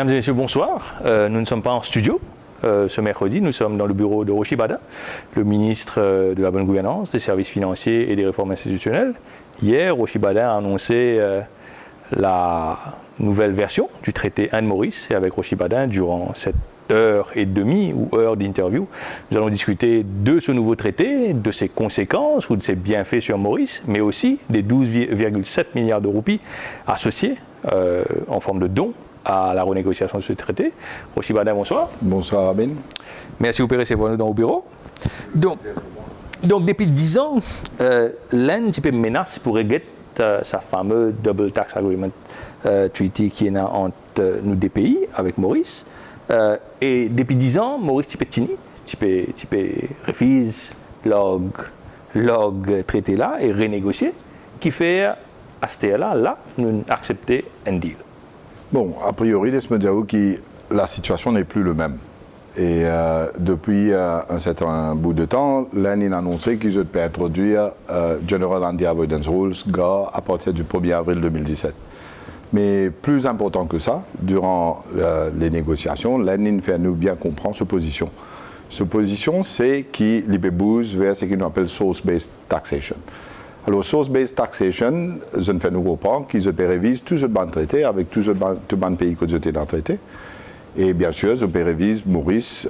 Mesdames et messieurs, bonsoir. Nous ne sommes pas en studio. Ce mercredi, nous sommes dans le bureau de Rochi Bada, le ministre de la Bonne Gouvernance, des Services Financiers et des Réformes Institutionnelles. Hier, Rochi Bada a annoncé la nouvelle version du traité Anne-Maurice. Et avec Rochi Bada, durant cette heure et demie ou heure d'interview, nous allons discuter de ce nouveau traité, de ses conséquences ou de ses bienfaits sur Maurice, mais aussi des 12,7 milliards de roupies associés en forme de dons à la renégociation de ce traité. Rochi Bada, bonsoir. Bonsoir, Rabin. Merci de recevoir nous dans le bureau. Donc depuis 10 ans, l'Inde menace pour régler sa fameuse Double Tax Agreement Treaty qui est entre nous deux pays, avec Maurice. Et depuis 10 ans, Maurice tini, refuse le traité là et renégocier, qui fait à ce là, nous accepter un deal. Bon, a priori, laisse-moi dire que la situation n'est plus le même. Et depuis un certain bout de temps, l'Inde a annoncé qu'ils allaient introduire General Anti-Avoidance Rules à partir du 1er avril 2017. Mais plus important que ça, durant les négociations, l'Inde fait nous bien comprendre sa position. Sa position, c'est qu'il bouge vers ce qu'on appelle source-based taxation. Alors, source-based taxation, je ne fais nous comprendre qu'ils révisent tous les bancs traités avec tous les pays qui étaient dans le traité. Et bien sûr, je révise Maurice,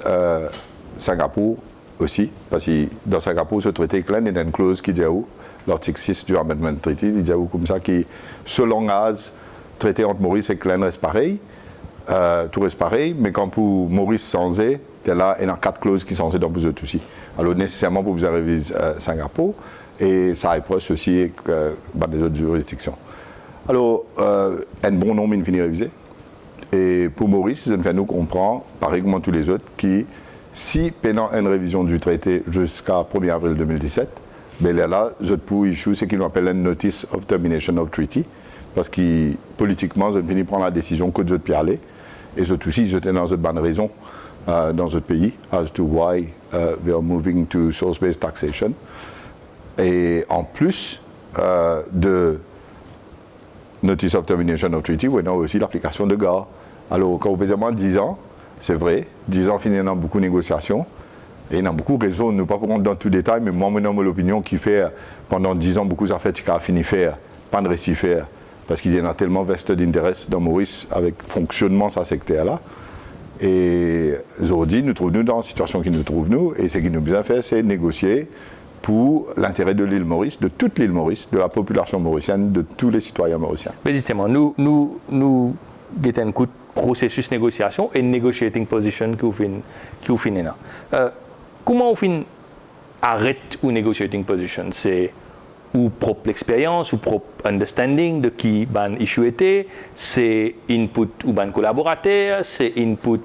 Singapour aussi, parce que dans Singapour, ce traité, il y a une clause qui dit où, l'article 6 du Amendment Treaty, il dit où comme ça, que ce langage traité entre Maurice et Klein reste pareil, tout reste pareil, mais quand pour Maurice sans il y a 4 clauses qui sont censées dans vous autres aussi. Alors, nécessairement, pour vous réviser Singapour, et ça approche aussi des autres juridictions. Alors, un bon nombre est fini révisé. Et pour Maurice, je nous comprend, pareil comme tous les autres, que si pendant une révision du traité jusqu'à 1er avril 2017, ben là, je peux issue ce qu'on appelle une Notice of Termination of Treaty, parce que politiquement, je finis prendre la décision que je peux aller. Et je aussi, j'étais dans une bonne raison dans ce pays, as to why we are moving to source-based taxation. Et en plus de Notice of Termination of Treaty, on a aussi l'application de GAR. Alors, quand vous avez 10 ans, c'est vrai, 10 ans finit dans beaucoup de négociations, et il y a beaucoup de raisons, nous ne pas rentrer dans tout détail, mais moi, j'ai l'opinion qui fait, pendant 10 ans, beaucoup d'affaires qui a fini faire, pas de récit faire, parce qu'il y en a tellement vested interest dans Maurice avec le fonctionnement de ce secteur-là. Et aujourd'hui, nous trouvons dans la situation qui nous trouve, nous, et ce qui nous a bien fait, c'est négocier pour l'intérêt de l'île Maurice, de toute l'île Maurice, de la population mauricienne, de tous les citoyens mauriciens. Mais justement, nous avons un coup de processus de négociation et negotiating position qui vous finit là. Comment on arrête une negotiating position? C'est ou propre expérience, ou propre understanding de qui ban issue était, c'est input ou ban collaborateur, c'est input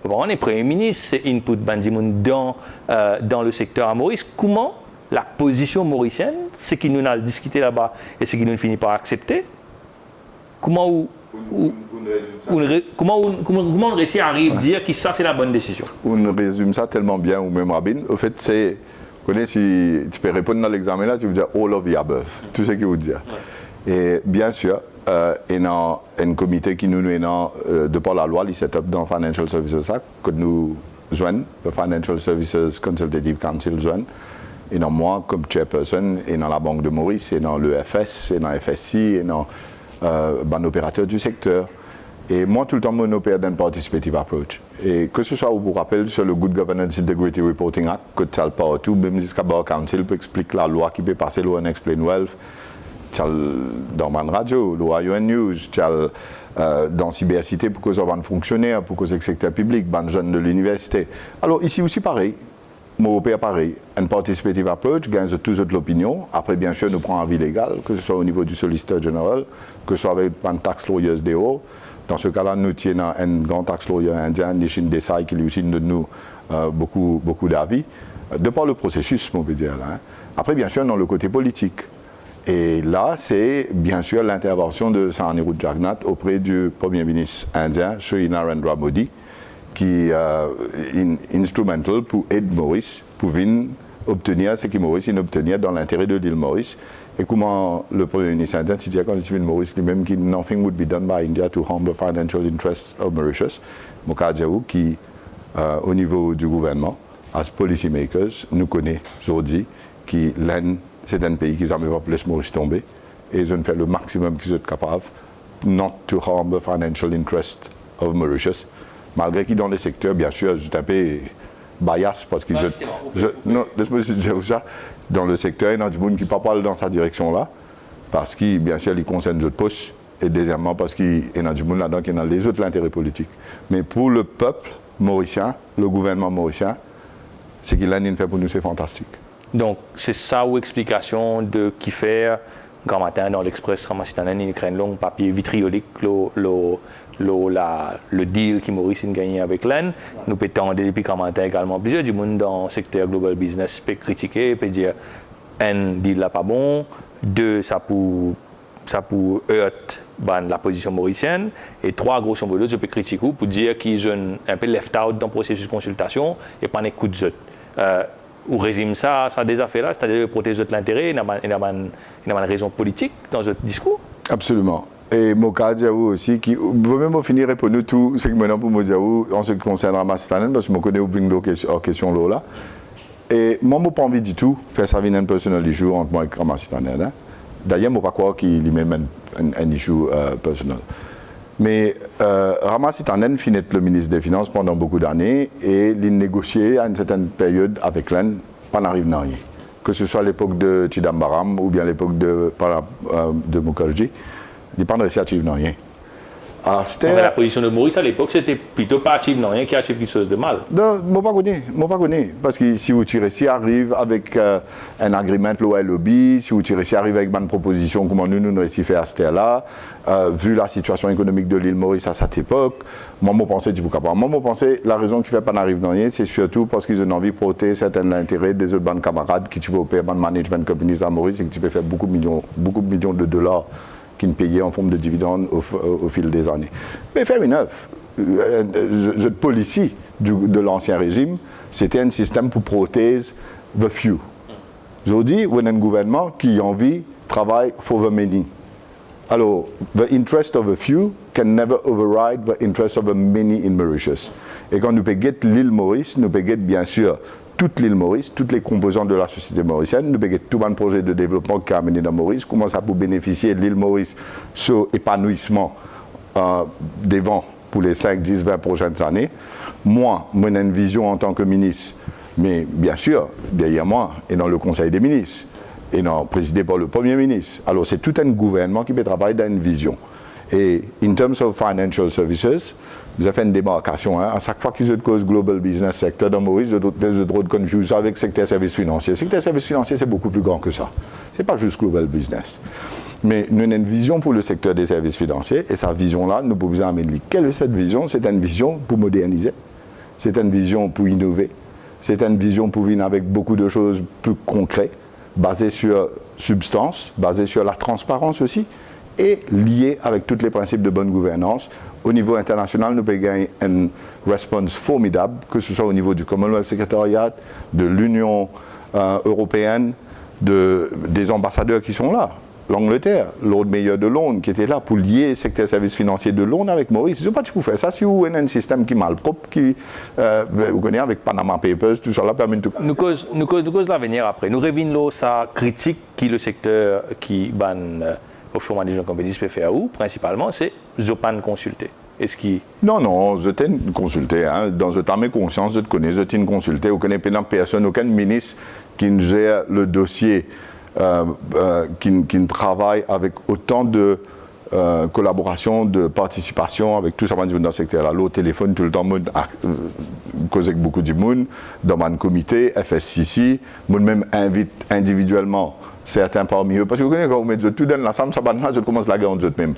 on est Premier ministre, c'est input ban dans le secteur à Maurice. Comment la position mauricienne, ce qui nous a discuté là-bas et ce qui nous finit par accepter, comment on réussit à arriver à dire que ça c'est la bonne décision? On résume ça tellement bien, ou même Rabin. Au fait, c'est si tu peux répondre dans l'examen là, tu veux dire all of the above, tout ce qu'il veut dire. Et bien sûr, il y a un comité qui nous de par la loi, il set up dans le Financial Services Act, que nous joignons, le Financial Services Consultative Council joigne. Et dans moi, comme chairperson, et dans la Banque de Maurice, et dans l'EFS, et dans FSI, et dans un opérateur du secteur. Et moi, tout le temps, je opère dans une participative approach. Et que ce soit, vous vous rappelez, sur le Good Governance Integrity Reporting Act, que tu as le partout, même jusqu'à Bar Council, peut expliquer la loi qui peut passer, loi Unexplained Wealth, tu as dans Man Radio, loi UN News, tu as dans cybercité pour que ça va fonctionner, pour que c'est le secteur public, ban jeunes de l'université. Alors ici aussi pareil, moi opère pareil, une participative approach, gagne tous l'opinion. Après, bien sûr, nous prenons un avis légal, que ce soit au niveau du solliciteur général, que ce soit avec un tax lawyers DO. Dans ce cas-là, nous tenons un grand tax lawyer indien, Nishin Desai, qui lui aussi donne nous beaucoup d'avis, de par le processus, on peut dire. Là, hein. Après, bien sûr, dans le côté politique. Et là, c'est bien sûr l'intervention de Anirudh Jagannath auprès du Premier ministre indien, Shri Narendra Modi, qui est instrumental pour aider Maurice, pour venir obtenir ce que Maurice obtenir dans l'intérêt de l'île Maurice. Et comment le Premier ministre indien, quand Stephen Maurice lui-même, qui nothing would be done by India to harm the financial interests of Mauritius, Mokadjaou, qui, au niveau du gouvernement, as policy makers, nous connaît aujourd'hui, qui l'Inde, c'est un pays qui n'a pas laissé Maurice tomber, et ils ont fait le maximum qu'ils sont capables, not to harm the financial interest of Mauritius, malgré qu'ils dans les secteurs, bien sûr, je tapais bias parce qu'ils non, laisse-moi dire ça, dans le secteur, il y a du monde qui ne parle pas dans sa direction-là, parce qu'il, bien sûr, il concerne d'autres postes, et deuxièmement, parce qu'il y a du monde là-dedans qui a les autres l'intérêt politique. Mais pour le peuple mauricien, le gouvernement mauricien, ce qu'il a fait pour nous, c'est fantastique. Donc, c'est ça ou explication de qui fait grand matin dans l'Express Ramasitanène, il écrit un long papier vitriolique, le deal qui Maurice a gagné avec l'Inde. Nous peut attendre depuis grand matin également plusieurs du monde dans le secteur global business peut critiquer, peut dire un deal là pas bon, deux ça pour heurter la position mauricienne, et trois grosso modo je peux critiquer pour dire qu'ils ont un peu left out dans le processus de consultation et pas un coup de zot. Ou résume ça des affaires là, c'est-à-dire protéger l'intérêt, il y a une raison politique dans votre discours. Absolument. Et Mokadjaou aussi, qui veut même finir pour nous tout ce que maintenant pour Mokadjaou en ce qui concerne Ramasitanène, parce que je connais en question là. Et moi, je n'ai pas envie du tout de faire ça une personnel issue entre moi et Ramasitanène. Hein. D'ailleurs, je ne sais pas croire qu'il y a même un issue personnel. Mais Ramasitanène finit le ministre des Finances pendant beaucoup d'années et il négociait à une certaine période avec l'Inde, pas n'arrive à rien. Que ce soit à l'époque de Chidambaram ou bien à l'époque de Mukherjee, il n'y a pas de réussi à achieve rien. La position de Maurice à l'époque, c'était plutôt pas achieve rien qui achieve quelque chose de mal. Non, je ne pas connais. Parce que si vous tirez, si arrive avec un agreement lobby, si vous tirez, si arrive avec une proposition, comment nous réussissons à faire à cette là, vu la situation économique de l'île Maurice à cette époque, moi, je pensais, la raison qui ne fait pas n'arrive rien, c'est surtout parce qu'ils ont envie de protéger certains intérêts des autres camarades qui peuvent opérer dans le management companies à Maurice et qui peuvent faire beaucoup de millions de dollars qui ne payaient en forme de dividendes au fil des années. Mais fair enough. The policy de l'ancien régime, c'était un système pour protéger the few. Aujourd'hui, on a un gouvernement qui a envie de travailler for the many. Alors, the interest of a few can never override the interest of the many in Mauritius. Et quand nous payons l'île Maurice, nous payons bien sûr toute l'île Maurice, toutes les composantes de la société mauricienne, nous payons tout un projet de développement qui a amené dans Maurice, comment ça peut bénéficier de l'île Maurice sur l'épanouissement des vents pour les 5, 10, 20 prochaines années. Moi, j'ai une vision en tant que ministre, mais bien sûr, derrière moi, et dans le Conseil des ministres, et non présidé par le Premier ministre. Alors, c'est tout un gouvernement qui peut travailler dans une vision. Et, in terms of financial services, vous avez fait une démarcation. Hein. À chaque fois qu'ils ont de cause global business sector dans Maurice, vous avez trop de confusion avec le secteur services financiers. Le secteur services financiers, c'est beaucoup plus grand que ça. Ce n'est pas juste global business. Mais nous avons une vision pour le secteur des services financiers, et cette vision-là, nous pouvons amener. Quelle est cette vision? C'est une vision pour moderniser, c'est une vision pour innover, c'est une vision pour venir avec beaucoup de choses plus concrètes, basées sur substance, basées sur la transparence aussi, et liées avec tous les principes de bonne gouvernance. Au niveau international, nous pouvons gagner une réponse formidable, que ce soit au niveau du Commonwealth Secretariat, de l'Union européenne, des ambassadeurs qui sont là. L'Angleterre, Lord Mayor de Londres, qui était là pour lier le secteur services financiers de Londres avec Maurice. Je ne sais pas si vous faites ça, si vous avez un système qui est mal propre, qui, vous connaissez avec Panama Papers, tout ça là permet de... Nous cause l'avenir après. Nous revenons sa critique qui le secteur qui ban offshore management companies peut faire où, principalement, c'est Zopan consulter. Est-ce qui... Non, je t'ai consulté. Hein. Dans je t'ai conscience, je te connais, je t'ai consulté. Vous connaissez personne, aucun ministre qui ne gère le dossier. Qui travaille avec autant de collaboration, de participation avec tout ça dans le secteur. Là, au téléphone tout le temps, cause avec beaucoup de monde, dans mon comité, FSCC, moi-même invite individuellement certains parmi eux, parce que vous connaissez quand vous mettez tout dans l'ensemble, ça je commence la guerre en même.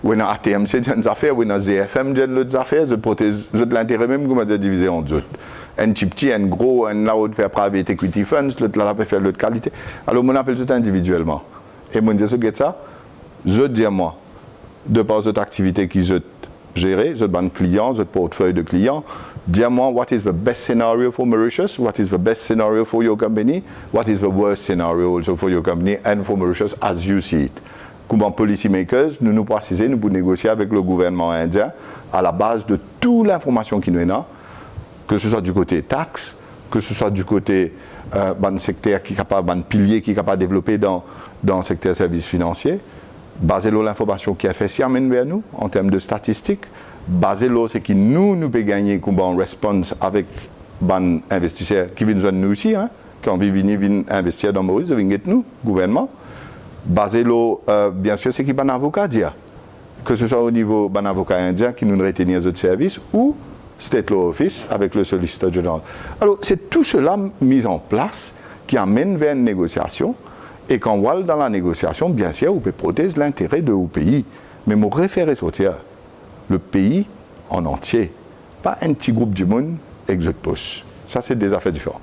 Ou dans ATMC, j'ai des affaires, ou dans ZFM, j'ai des affaires, je protège l'intérêt même, comme on dit, divisé en deux. Un petit, un gros, un là-haut de faire private equity funds, l'autre là peut faire l'autre qualité. Alors, on appelle tout individuellement. Et moi, je dis ça, je dis moi, de par cette activité qui je gère, je banque client, je portefeuille de clients, Dis-moi, what is the best scenario for Mauritius? What is the best scenario for your company? What is the worst scenario also for your company and for Mauritius as you see it? Comme policy makers, nous précisons, nous pouvons négocier avec le gouvernement indien à la base de toute l'information qui nous est là, que ce soit du côté taxe, que ce soit du côté d'un secteur qui est capable, d'un pilier qui est capable de développer dans le secteur services financiers, basé sur l'information qui a fait si amène vers nous en termes de statistiques, basé sur ce qui nous peut gagner comme en réponse avec les investisseurs qui viennent nous aussi, hein, quand ils viennent investir dans Maurice, ils viennent nous, gouvernement, basé sur, bien sûr, ce qui est un avocat dire, que ce soit au niveau d'un avocat indien qui nous retient aux autres services ou State Law Office avec le solliciteur général. Alors, c'est tout cela mis en place qui amène vers une négociation. Et quand on voit dans la négociation, bien sûr, on peut protéger l'intérêt de au pays. Mais on réfère sortir le pays en entier. Pas un petit groupe du monde avec de poste. Ça, c'est des affaires différentes.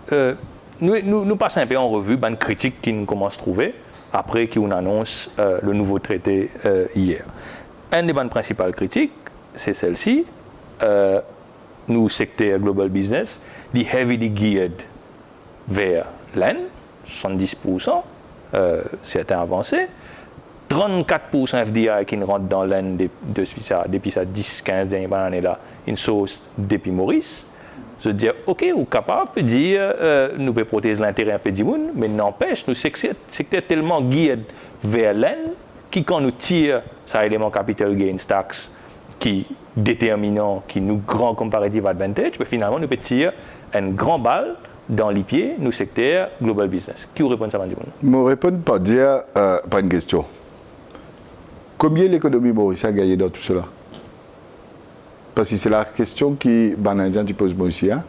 Nous passons un peu en revue une critique qui nous commence à trouver après qu'on annonce le nouveau traité hier. Un des principales critiques, c'est celle-ci. Nous, secteur Global Business, est heavily geared vers l'Inde, 70%, certains avancés, 34% FDI qui rentrent dans l'Inde depuis ça 10-15 dernières années là, une source depuis Maurice. Je veux dire, ok, ou capable de dire, nous pouvons protéger l'intérêt un peu du monde, mais n'empêche, nous secteur tellement geared vers l'Inde, qui quand nous tire, ça élément capital gains tax, qui déterminant, qui nous grand comparative advantage, mais finalement nous peut tirer une grande balle dans les pieds, nous secteur global business. Qui vous répond ça, Mandy? Je ne réponds pas dire, pas une question. Combien l'économie mauricienne a gagné dans tout cela? Parce que c'est la question qui, les Indiens posent moi aussi, hein,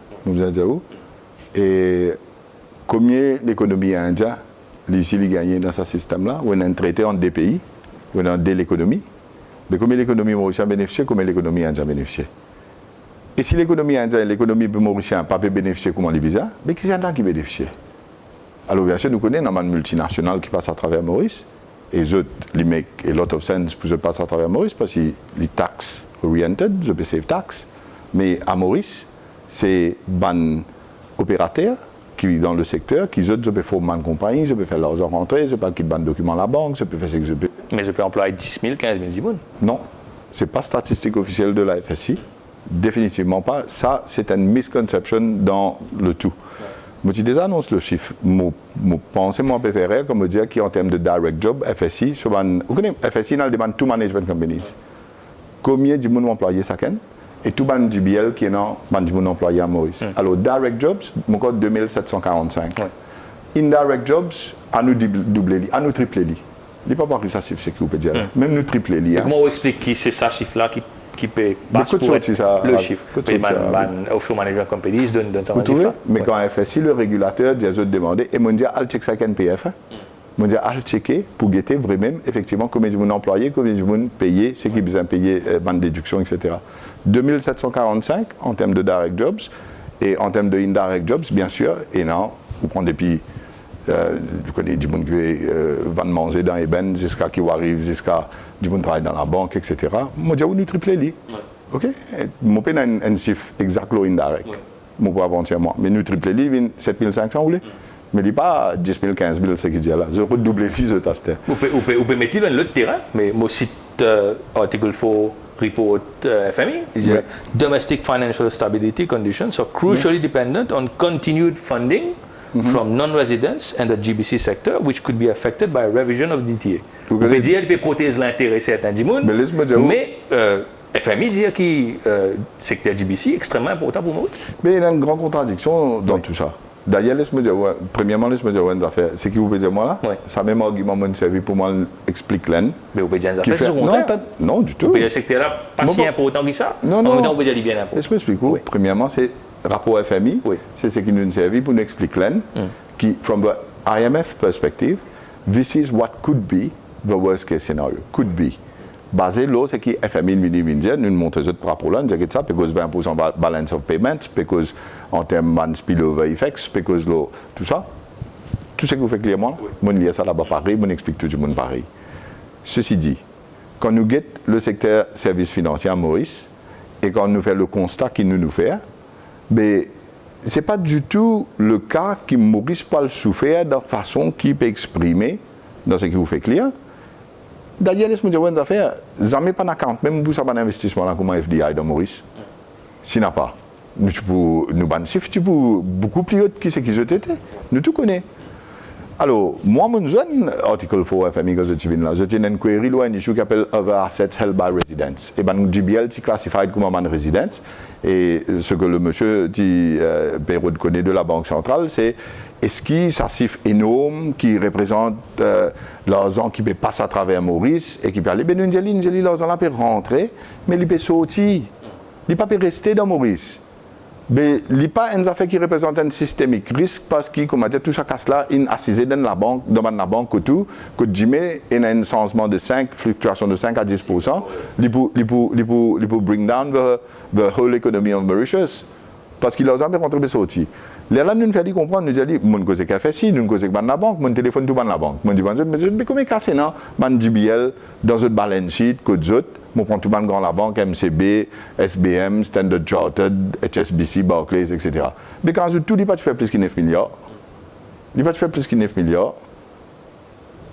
et combien l'économie indienne, ici, a gagné dans ce système-là, où on a un traité entre deux pays, où on a deux l'économie. Mais combien l'économie mauricienne a bénéficié, combien l'économie indienne a bénéficié. Et si l'économie indienne et l'économie mauricienne n'ont pas bénéficié comme les visas, mais qui c'est qui bénéficie? Alors bien sûr, nous connaissons une multinationale qui passe à travers Maurice, et les autres, ils make a lot of sense pour se passer à travers Maurice, parce qu'ils sont tax oriented, je peux save tax, mais à Maurice, c'est un opérateur qui vit dans le secteur, qui je peux former une compagnie, je peux faire leurs rentrées, je peux quitter un document à la banque, je peux faire ce que je peux. Mais je peux employer 10 000, 15 000 personnes. Non, ce n'est pas statistique officielle de la FSI. Définitivement pas. Ça, c'est une misconception dans le tout. Moi, je désannonce le chiffre. Mon pensée, mon préféré, comme me dire qu'en termes de direct job, FSI, vous connaissez, FSI, dans le demande two management companies. Combien de monde employé ça ken? Et tout le JBL qui est dans le monde employé à Maurice. Alors, direct jobs, mon code 2745. Indirect jobs, à nous doubler, à nous tripler. Il n'est pas par ça, c'est ce que vous pouvez dire. Même nous tripler. Comment vous expliquez qui c'est ça chiffre-là qui peut passer pour être le chiffre? Offshore Management Companies donne ça. Vous trouvez? Mais quand FSI, le régulateur des autres demandé, et mondial, al check ça NPF. Mondial, al checker pour guetter vraiment, effectivement, combien de monde employé, combien de monde payé, ce qui besoin payer, bande déduction, etc. 2745 en termes de direct jobs, et en termes de indirect jobs, bien sûr, et non, vous prenez depuis. Vous connaissez du monde qui va manger dans les bennes jusqu'à qui arrive, jusqu'à du monde qui travaille dans la banque, etc. Moi, je dis, nous triplez li. Ok? Mon peine a un chiffre exact ou indirect. Mon pas aventure moi. Mais nous triplez li, 7500 ou les. Mais il n'y a pas 10 000, 15 000, ce qui dit là. Je redouble les de taster. Vous pouvez mettre dans l'autre terrain, mais moi cite article 4 report FMI. Domestic financial stability conditions are crucially dependent on continued funding from non-residents and the GBC sector, which could be affected by a revision of DTA. Vous pouvez dire qu'elle peut protéger l'intérêt certain du monde, mais FMI dit que le secteur GBC est extrêmement important pour nous. Mais il y a une grande contradiction dans tout ça. D'ailleurs, laisse-moi dire, premièrement, laisse-moi dire une affaire. C'est qui vous pouvez dire moi là? Ça même argument m'a servi pour moi expliquer l'un. Mais vous pouvez dire une affaire secondaire? Non, du tout. Vous pouvez dire que le secteur là pas si important que ça? Non, non. En même temps, vous pouvez dire bien important. Laisse-moi expliquer. Premièrement, c'est rapport FMI, c'est ce qui nous servi pour nous expliquer l'un, qui, from the IMF perspective, this is what could be the worst case scenario. Could be. Basé là, c'est qui FMI nous montre ce rapport là, nous disons ça, parce que 20% balance of payments, parce en termes de spillover effects, parce tout ça. Tout ce que vous faites clairement, moi, je lis ça là-bas pareil, je explique tout le monde pareil. Ceci dit, quand nous guettons le secteur services financiers à Maurice, et quand nous faisons le constat qu'il nous fait, Mais ce n'est pas du tout le cas qui Maurice Paul souffert de la façon qu'il peut exprimer dans ce qui vous fait client. D'ailleurs, les médias d'affaires, jamais pas d'account, même pour ça, pas d'investissement là, comme FDI dans Maurice. S'il n'a pas. Nous ban chiffres, tu peux beaucoup plus haut que ce qu'ils ont été. Nous tout connaissons. Alors, moi, mon jeune article 4 FMI, quand je suis là, j'ai une query, un issue qui s'appelle Other Assets Held by Residents. Et bien, GBL, c'est classifié comme un residence. Et ce que le monsieur dit, Pérod connaît de la Banque centrale, c'est est-ce qu'il s'assif énorme qui représente l'argent qui peut passer à travers Maurice et qui peut aller, ben nous disons l'argent là peut rentrer, mais il peut sortir. Il ne peut pas rester dans Maurice. Mais il n'y a pas une affaire qui représente un systémique risque parce que, comme tout ça casse là, il est assisé dans la banque, que tout, que Jimmy, il a un changement de 5, fluctuation de 5 à 10%, il peut bring down the whole economy of Mauritius. Parce qu'il a jamais rentré et sorti. Là, nous faisons comprendre, nous disons, mon cause est café si, nous cause est la banque, mon téléphone tout dans la banque. Mon dit, mais comment casser non, man JBL dans une balance sheet, que d'autres, mon prend tout dans la banque, MCB, SBM, Standard Chartered, HSBC, Barclays, etc. Mais quand tout dit pas, tu fais plus que 9 milliards. Il pas fait plus que 9 milliards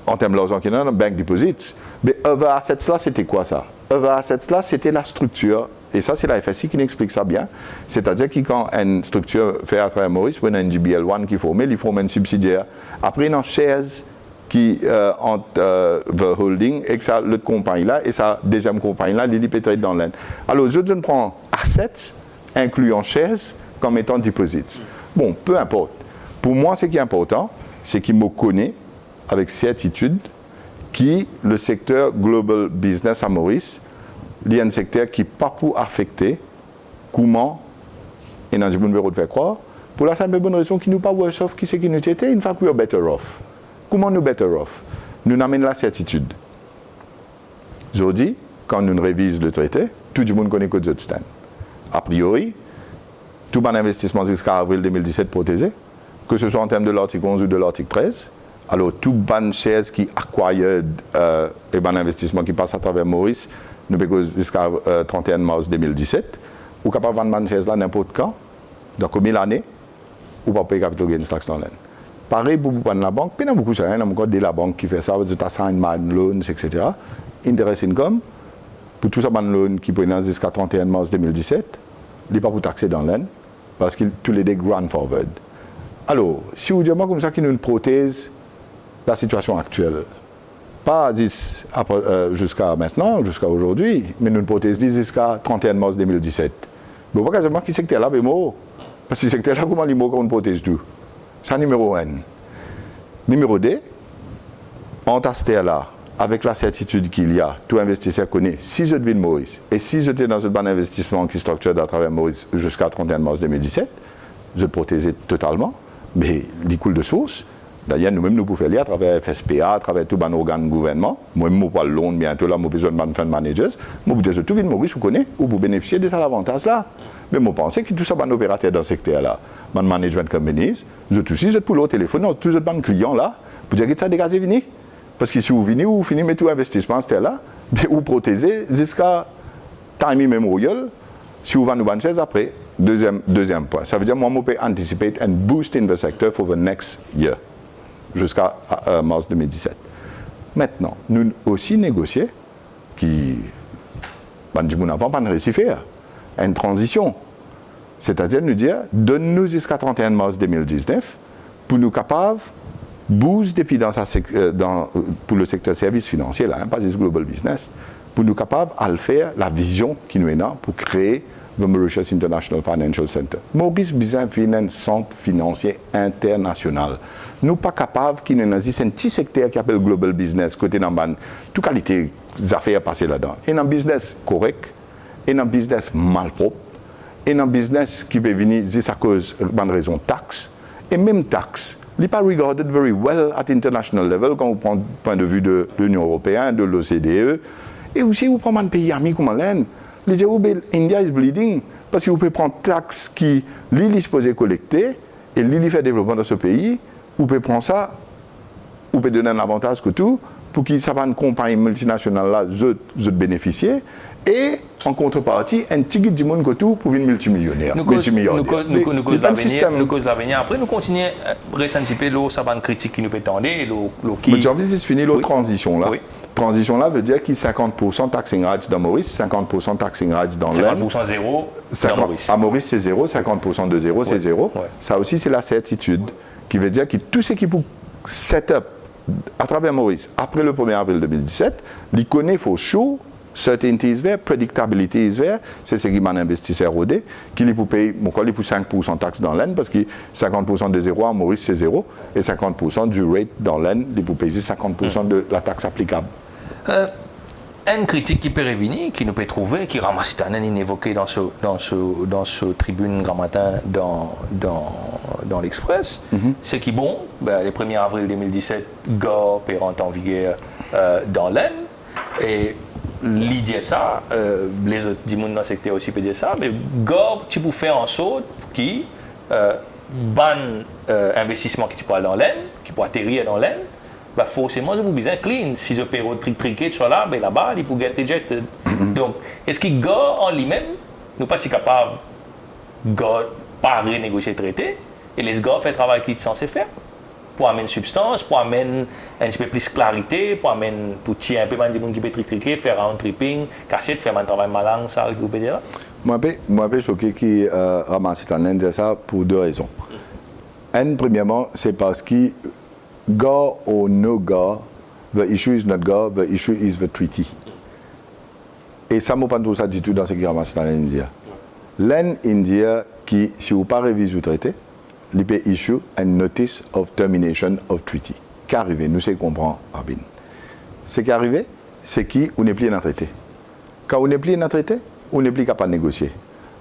en termes d'argent qu'il y a dans bank deposits. Mais Other Assets là, c'était quoi ça? Other Assets là, c'était la structure. Et ça, c'est la FSI qui explique ça bien. C'est-à-dire que quand une structure fait à travers Maurice, on a une GBL1 qui forme, il forme une subsidiaire. Après, il y a une shares qui entre the holding et ça, l'autre compagnie là, et sa deuxième compagnie là, il peut être dans l'un. Alors, je prends assets, incluant shares, comme étant deposits. Bon, peu importe. Pour moi, ce qui est important, c'est qu'il me connaît avec certitude que le secteur global business à Maurice, il y a un secteur qui n'est pas pour affecter comment, et dans le bureau de faire croire, pour la simple bonne raison qu'il nous pas worse off, qui c'est qui nous était, une fois que nous sommes better off. Comment nous better off? Nous amène la certitude. Aujourd'hui, quand nous révisons le traité, tout le monde connaît que the stand. A priori, tout bon investissement jusqu'à avril 2017 protégé, que ce soit en termes de l'article 11 ou de l'article 13, alors tout bon shares qui acquired et bon investissement qui passe à travers Maurice, nous pouvons jusqu'à 31 mars 2017, ou capable de vendre bon shares là n'importe quand, dans combien d'années, ou pas payer capital gains tax dans l'année. Pareil pour la banque, puis il y a beaucoup de choses, il y a encore de la banque qui fait ça, vous avez sign man loans, etc. Interest income, pour tout ça, ban loan qui peut être jusqu'à 31 mars 2017, il n'est pas pour taxer dans l'année, parce que tous les deux grandfathered. Alors, si vous dites comme ça qu'il nous protège la situation actuelle, pas jusqu'à maintenant, jusqu'à aujourd'hui, mais nous protège jusqu'à 31 mars 2017. Mais pas quasiment qui secteur là, mais mort. Parce que secteur là, comment les mots qu'on protège tout? C'est numéro 1. Numéro 2, en tasté là, avec la certitude qu'il y a, tout investisseur connaît, si je devine Maurice, et si j'étais dans un bon investissement qui structure à travers Maurice jusqu'à 31 mars 2017, je protégeais totalement, mais il coule de source. D'ailleurs, nous-mêmes, nous pouvons faire à travers FSPA, à travers tout bon organe de gouvernement. Moi-même, je ne pas long bientôt, là, je besoin de fund managers. Moi, je tout vite Maurice, vous connaissez, ou vous bénéficiez de cet avantage-là. Mais je pense que tout ça, bon opérateur dans ce secteur-là, mon management companies, je aussi, je pour le téléphone, tous les bons clients là, pour dire que ça dégagez venir. Parce que si vous venez, vous finissez mettre tout investissement là, vous protégez jusqu'à timing memorial, si vous vendez une bonne chaise après. Deuxième point. Ça veut dire que moi, je peux anticiper and boost in the sector for the next year, jusqu'à mars 2017. Maintenant, nous aussi négocier qui, nous n'avons pas réussi à faire une transition. C'est-à-dire nous dire, donne-nous jusqu'à 31 mars 2019 pour nous capables boost depuis pour le secteur service financier, là, pas juste global business, pour nous capables à le faire la vision qui nous est là pour créer the Mauritius International Financial Center. Maurice Bizin est un centre financier international. Nous ne sommes pas capables qu'il y ait un petit secteur qui s'appelle Global Business, côté d'Amban, toute qualité des affaires passées là-dedans. Et un business correct, et un business malpropre, et un business qui peut venir juste à cause de raison taxe, et même taxe. Il n'est pas regarded very well at international level quand on prend le point de vue de l'Union européenne, de l'OCDE, et aussi on prend un pays ami comme l'Inde. Les gens India is bleeding parce que vous pouvez prendre taxe qui est supposé collecter et fait développement dans ce pays, vous pouvez prendre ça, vous pouvez donner un avantage que tout, pour qui ça va une compagnie multinationale là, je bénéficier. Et en contrepartie, un petit du monde que tout pour une multimillionnaire. Nous cause l'avenir. Après, nous continuons à ressentir l'eau, ça va une critique qui nous peut tendre. Mais j'ai envie de finir l'autre transition là. Oui. Transition là veut dire qu'il y a 50% taxing rate dans Maurice, 50% taxing rate dans l'Ain. 50% zéro dans Maurice. À Maurice, c'est zéro, 50% de zéro, c'est zéro. Ouais. Ça aussi, c'est la certitude qui veut dire que tout ce qui peut set up à travers Maurice après le 1er avril 2017, il connaît for sure. Certainty is there, predictability is there, c'est ce qui m'a investisseur OD, qui lui peut payer, il pour 5% taxe dans l'Ain, parce que 50% de zéro à Maurice c'est zéro, et 50% du rate dans l'Ain, il peut payer 50% de la taxe applicable. Une critique qui peut revenir, qui nous peut trouver, qui ramasse inévoqué dans ce tribune grand matin dans l'Express, c'est que bon, le 1er avril 2017, GOR rentre en vigueur dans l'Ain, et l'idée ça, les autres du monde dans le secteur aussi peuvent dire ça, mais GOR, tu peux faire en sorte qui ban investissement qui tu peux aller dans l'Ain, qui peut atterrir dans l'Ain, bah forcément, vous besoin clean. Si je paye triqué soit là, ben là-bas, il peut get rejected. Donc, est-ce que GOR en lui-même, nous pas capables de pas renégocier le traité, et les GOR fait le travail qu'ils sont censés faire pour amener une substance, pour amener un petit peu plus de clarité, pour amener pour tirer un peu de monde qui peut triquer, faire un tripping, cacher, faire un travail malin, ça, vous pouvez dire. Moi, je suis choqué qui ramasse ça pour deux raisons. Premièrement, c'est parce que GOR or no GOR, the issue is not GOR, the issue is the treaty. Et ça ne m'a pas tout ça du tout dans ce qui ramasse dans l'India. L'India, qui, si vous ne révisez pas le traité, il peut issue a notice of termination of treaty. Qu'est arrivé? Nous savons comprendre, Arbin. Ce qui est arrivé, c'est qu'on n'est plus dans le traité. Quand on n'est plus dans le traité, on n'est plus capable de négocier.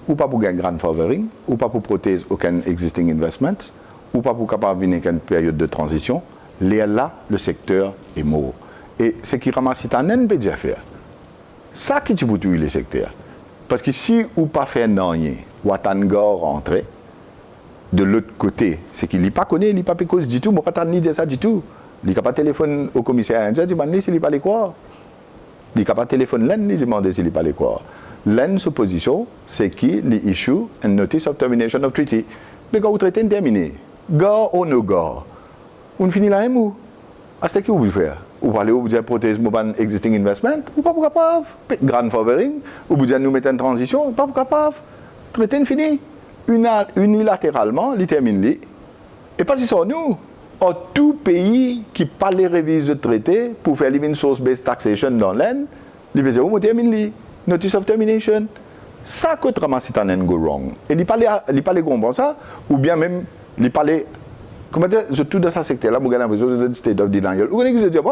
Ou pas pour gagner grand favoring, ou pas pour protéger aucun existing investment, ou pas pour capable de venir une période de transition. Là, le secteur est mort. Et ce qui ramasse un NPD à faire, ça qui tu peux tuer le secteur. Parce que si ou pas fait rien, ou attendre rentrer, de l'autre côté, c'est qu'il n'est pas connu, il n'est pas cause du tout, mais pas ni dire ça du tout. Il n'a pas téléphone au commissaire indien, il demande s'il n'est pas les quoi. Il n'a pas téléphone l'un, il demande s'il n'est pas les quoi. L'un sa position, c'est qu'il issue a notice of termination of treaty. Mais quand vous traitez, terminé. GOR ou no GOR. On finit là même où? À ce que vous pouvez faire. Vous parlez, vous dites protéger mon existing investment, ou pas capable. Grand favoring, ou vous dites nous mettre en transition, pas capable. Traité fini. Unilatéralement, il termine. Et pas si c'est nous. En tout pays qui parle de réviser le traité pour faire une source-based taxation dans l'Inde, il veut dire, oh, termine. Notice of termination. Ça que ramasser un go wrong. Et il parle comme ça, ou bien même, il parle. Comment dire, tout dans ce secteur-là, vous avez l'impression de state of denial. Vous connaissez ce que je dis?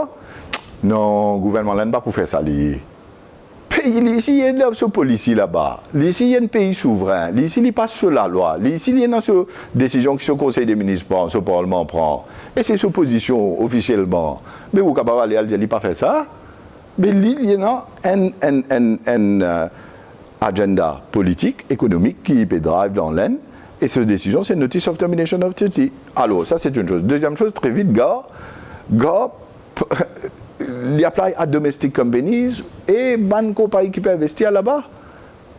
Non, le gouvernement n'est pas pour faire ça. Ici, il y a une police là-bas. Ici, il y a un pays souverain. Ici, il n'est pas sur la loi. Ici, il y a une décision que le Conseil des ministres prend, le Parlement prend. Et c'est sa position officiellement. Mais vous pouvez aller dire qu'il n'a pas fait ça. Mais il y a un agenda politique, économique qui peut drive dans l'Inde. Et cette décision, c'est Notice of Termination of Treaty. Alors, ça, c'est une chose. Deuxième chose, très vite, GOR, il apply à domestic companies et ban compagnie qui peut investir là-bas.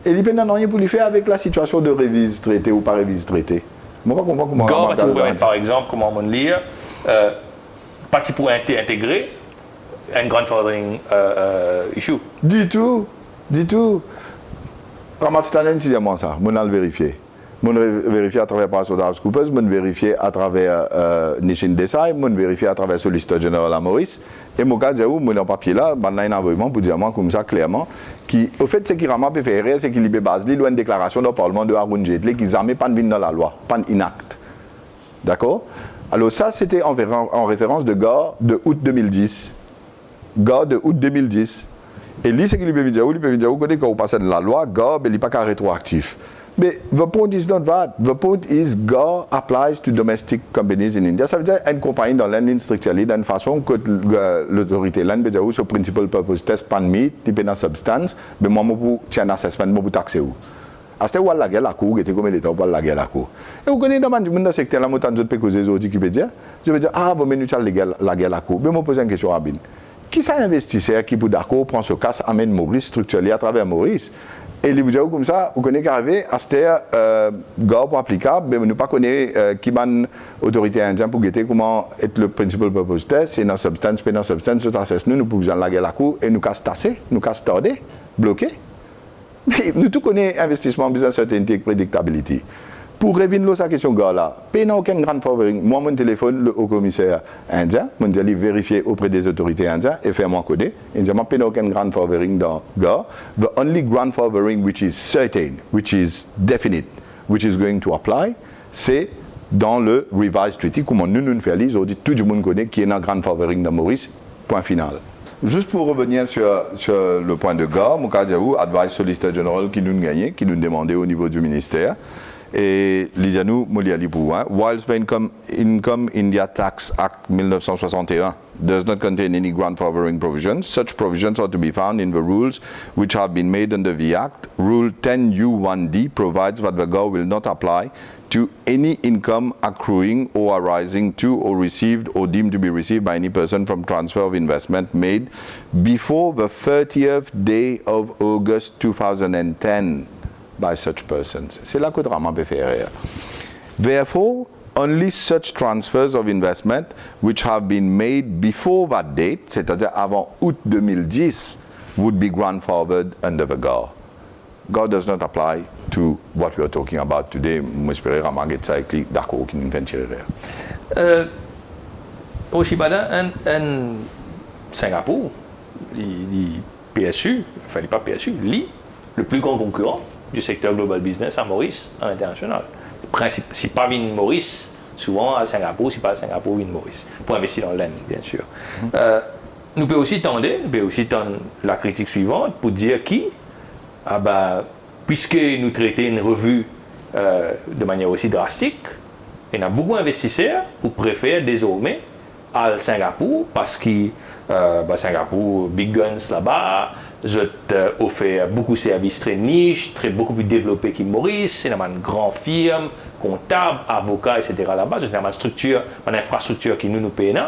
Et il peut n'en rien pour lui faire avec la situation de révise traité ou pas révise traité. Moi, pas comprendre comment. GOR, tu pourrais mettre par exemple, comment on lire, parti pour intégrer un grandfathering issue. Du tout. Ramastanen, tu dis moi ça, on a le vérifié. On vérifie à travers PricewaterhouseCoopers, on vérifie à travers Nishin Desai, on vérifie à travers Solicitor General à Maurice. Et mon cas, où mon papier là, on a un envoyement pour dire comme ça clairement, qui, au fait, ce qui rama peut faire, c'est qu'il y a une déclaration du Parlement de Arun Jetli qui n'a pas de dans la loi, pas inacte. D'accord? Alors ça, c'était en référence de GOR de août 2010. GOR de août 2010. Et lui, ce qu'il peut dire, quand on passe de la loi, GOR, il n'est pas qu'un rétroactif. Mais the point is not that. The point is GOR applies to domestic companies in India. Ça veut dire une compagnie dans l'Inde strictly d'une façon que l'autorité l'Inde veut dire où ce principal purpose test pan meet, type de substance, mais moi pour tiens un assessment, moi pour taxer où. À ce moment-là, la guerre la cour, était comme il était pour la guerre la cour. Et vous connaissez dans le secteur là, moi tant d'autres pécos autres qui veut dire, je veux dire ah bon mais nous la guerre la cour. Mais moi poser une question à Bin. qui ça investisseur qui pour d'accord prend ce casse amène Maurice structuré à travers Maurice et les budgets comme ça vous connaissez qu'arriver à cette gars pour applicable mais nous pas connaît qui ban autorité indienne pour guetter comment être le principal purpose test c'est dans substance nous pouvons la guerre la cour et nous casse tasser nous casse tarder bloquer mais nous tout connaît investissement business certainty et prédictabilité. Pour revenir à sa question, gars-là, il n'y a aucune grande favoring. Moi, mon téléphone, le haut-commissaire indien, je vais vérifier auprès des autorités indiennes et faire mon code. Il n'y a aucune grande favoring dans gars. The only grandfathering which is certain, which is definite, which is going to apply, c'est dans le revised treaty, comme nous faisons, ils ont dit tout le monde connaît qui est dans grandfathering dans Maurice, point final. Juste pour revenir sur le point de gars, Moukadiaou, advice solicitor general qui nous gagnait, qui nous demandait au niveau du ministère. Et Lidianou Moliali Pouin, whilst the Income India Tax Act 1961 does not contain any grandfathering provisions, such provisions are to be found in the rules which have been made under the Act. Rule 10U1D provides that the GAR will not apply to any income accruing or arising to or received or deemed to be received by any person from transfer of investment made before the 30th day of August 2010. By such persons. C'est là que le drame peut faire. Therefore, only such transfers of investment which have been made before that date, c'est-à-dire avant août 2010, would be grandfathered under the GAR. GAR does not apply to what we are talking about today. J'espère que Margaret Saikli d'accord qui nous fait tirer. Au Chibada, en Singapour, le PSU, enfin pas PSU, le plus grand concurrent du secteur global business à Maurice, à l'international. Si pas vin Maurice, souvent à Singapour, si pas à Singapour, vin Maurice. Pour investir dans l'Inde, bien sûr. Nous pouvons aussi tendre la critique suivante pour dire qui, puisque nous traitons une revue de manière aussi drastique, il y a beaucoup d'investisseurs qui préfèrent désormais à Singapour parce que Singapour, big guns là-bas, offert beaucoup de services très niches, beaucoup plus développés que Maurice. C'est une grande firme, comptable, avocat, etc. là-bas. C'est une structure, une infrastructure qui nous payons.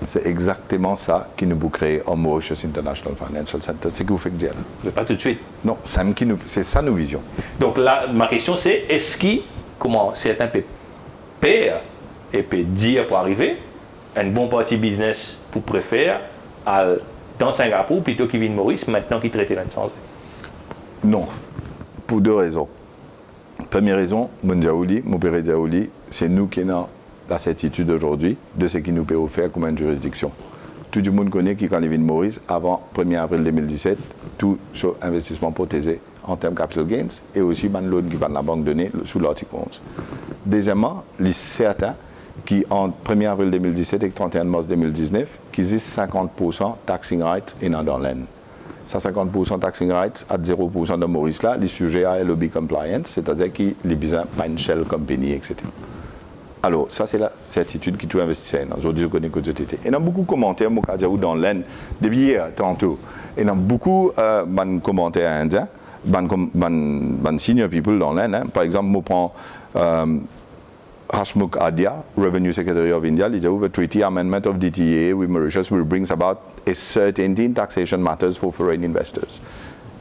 C'est exactement ça qui nous a créé en Mauritius International Financial Center. C'est ce que vous faites dire. Pas tout de suite. Non, c'est ça nos visions. Donc là, ma question c'est, est-ce que, comment certains peuvent payer et peuvent dire pour arriver, un bon parti business pour préférer dans Singapour plutôt qu'il vient de Maurice maintenant qu'il traite l'ensemble? Non, pour deux raisons. Première raison, mon père Diaouli, c'est nous qui avons la certitude aujourd'hui de ce qui nous peut offrir comme une juridiction. Tout le monde connaît qui, quand il vient de Maurice, avant 1er avril 2017, tout sur investissement protégé en termes de capital gains et aussi ban loan qui va dans la banque donnée sous l'article 11. Deuxièmement, les certains qui, entre 1er avril 2017 et 31 mars 2019, qui existent 50% taxing rights et dans l'Inde. Ça, 50% taxing rights à 0% de Maurice, là, les sujets à LOB compliance, c'est-à-dire qu'ils ont besoin d'une shell company, etc. Alors, ça, c'est la certitude qui tout investisseur. Aujourd'hui, je connais que je t'étais. Il y a beaucoup de commentaires, moi, dans l'Inde, depuis hier, tantôt. Il y a beaucoup de commentaires indiens, de senior people dans l'Inde. Hein. Par exemple, je prends Hashmukh Adhia, Revenue Secretary of India, il dit que the treaty amendment of DTA with Mauritius will bring about a certainty in taxation matters for foreign investors.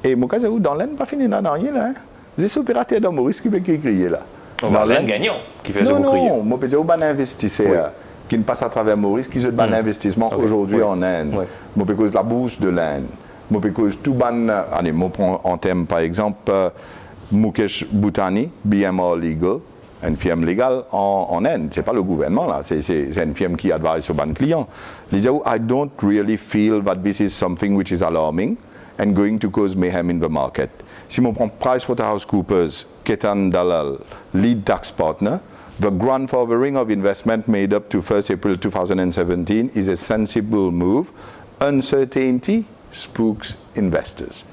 Et moi, dans l'Inde, pas fini là, rien là. C'est ce opérateur dans Maurice qui peut crier là. Dans l'Inde gagnant, qui fait ce crier. Non, moi, je dis aux investisseurs qui ne passent à travers Maurice, qui ont un investissement aujourd'hui en Inde. Moi, je cause la bourse de l'Inde. Moi, je cause tout ban. Allez, moi, prends en thème par exemple Mukesh Bhutani, BMR Legal. Une firme légale en Inde, ce n'est pas le gouvernement là, c'est une firme qui advise sur ban client. Il dit, I don't really feel that this is something which is alarming and going to cause mayhem in the market. Si on prend PricewaterhouseCoopers, Ketan Dalal, lead tax partner, the grandfathering of investment made up to 1st April 2017 is a sensible move. Uncertainty spooks investors.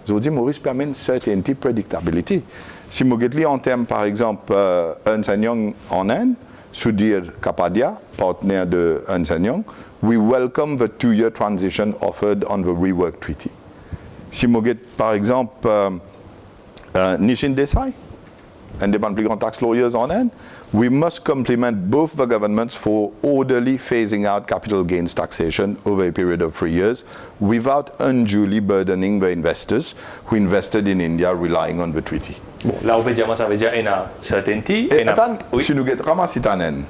Je vous dis, Maurice permet certainty, predictability. Si vous regardez en termes, par exemple, Ernst & Young en Inde, Sudhir Kapadia, partenaire de Ernst & Young, we welcome the 2-year transition offered on the rework treaty. Si vous regardez, par exemple, Nishin Desai, un des plus grands tax lawyers en Inde, We must complement both the governments for orderly phasing out capital gains taxation over a period of 3 years without unduly burdening the investors who invested in India relying on the treaty. Bon, là, on peut dire, ça veut dire, il y a certainty. Et attends, si nous avons Sitanen,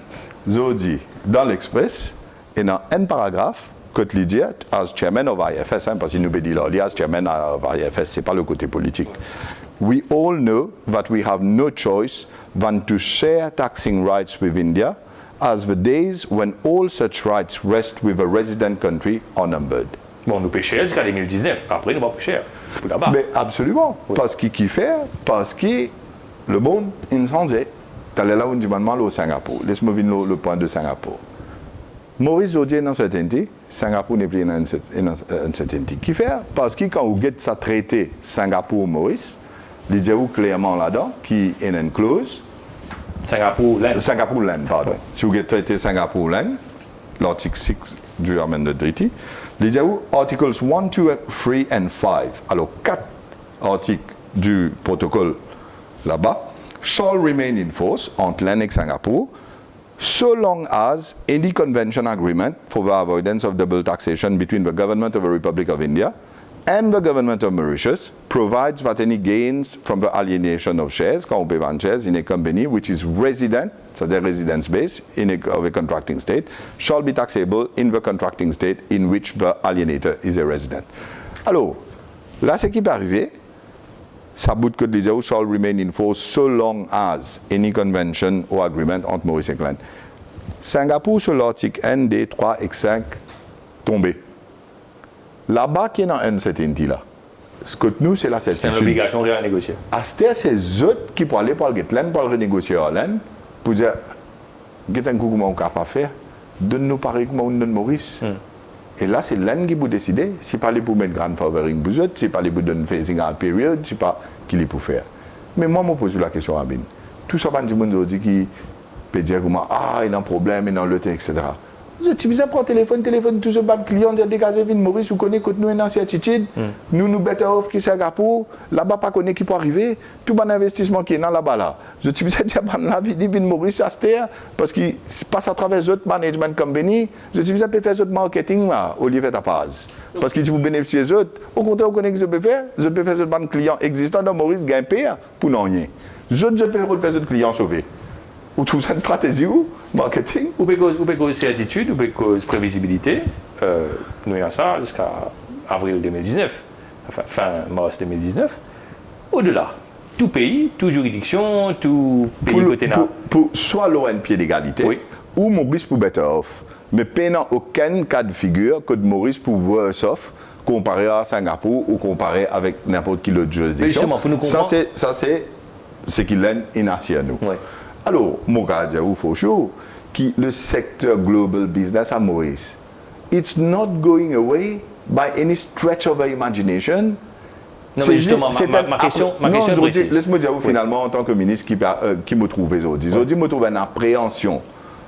Zodi, dans l'Express, il y a un paragraphe que tu dis, as chairman of IFS, parce que nous avons dit, as chairman of IFS, ce n'est pas le côté politique. We all know that we have no choice than to share taxing rights with India, as the days when all such rights rest with a resident country are numbered. Bon, nous pêchons jusqu'à 2019. Après, nous ne pas pêcher. Mais absolument. Oui. Parce qu'il fait, parce que le monde est changé. Tu allais là où tu m'as au Singapour. Laisse-moi venir le point de Singapour. Maurice Zodier dans certainté, Singapour n'est plus une certainté. Qui fait, parce que quand vous avez ça traité Singapour-Maurice, il dit clairement là-dedans qu'il y a une clause. Singapour-Land, pardon. Oui. Si vous avez traité Singapour-Land, l'article 6 du Amendment Treaty, il dit articles 1, 2, 3 and 5, alors 4 articles du protocole là-bas, shall remain in force entre l'Inde et Singapour, so long as any convention agreement for the avoidance of double taxation between the government of the Republic of India and the government of Mauritius provides that any gains from the alienation of shares, quand on paie shares in a company which is resident, c'est-à-dire residence based of a contracting state, shall be taxable in the contracting state in which the alienator is a resident. Alors, là, ce qui peut arriver, ça bout que disait shall remain in force so long as any convention or agreement entre Maurice et l'Inde. Singapour, sur l'article ND 3 et 5, tombé. Là-bas, qui est dans uncertainty là. Ce que nous, c'est la certitude. C'est une obligation de renégocier. C'est ces autres qui pour aller pour le l'Inde, pour le renégocier à l'Inde, pour dire, qu'est-ce que comment on ne peut pas faire, donne-nous pareil comme on donne Maurice. Et là, c'est l'Inde qui peut décider, si pas les pour mettre grand favoring pour eux, si pas les pour donner phasing out period, si pas qui les pour faire. Mais moi, je me pose la question à Abin. Tout ça, pas du monde dit qui peut dire comment, il y a un problème, il y a un leté, etc. Tu peux prendre téléphone, tout ce bas de clients, des gaz de Maurice, vous connaissez que nous sommes en certitude, nous better off qui Singapour, là-bas, pas connaît qui peut arriver, tout bon investissement qui est là-bas là. Je te dis déjà la vie de Maurice à terre, parce qu'il passe à travers d'autres management company, je te dis peut faire d'autres marketing là, au lieu de ta base. Parce que si vous bénéficiez des autres, au contraire, vous connaissez ce que je peux faire d'autres clients existants dans Maurice, gagne pire pour non rien. Je peux faire d'autres clients sauvés. Ou tout ça une stratégie ou marketing. Ou peut cause certitude, ou peut cause prévisibilité. Nous avons ça jusqu'à avril 2019, enfin fin mars 2019. Au-delà, tout pays, toute juridiction, tout pays côté pour soit l'ON pied d'égalité, oui, ou Maurice pour better off. Mais pas aucun cas de figure que de Maurice pour worse off comparé à Singapour ou comparé avec n'importe quelle autre juridiction. Pour nous comprendre. Ça c'est ce qu'il est initié à nous. Oui. Alors, mon cas, il faut chaud que le secteur global business à Maurice, it's not going away by any stretch of the imagination. Non, mais justement, ma question est précise. Laisse-moi dire, finalement, en tant que ministre qui me trouve aujourd'hui, je me trouve une appréhension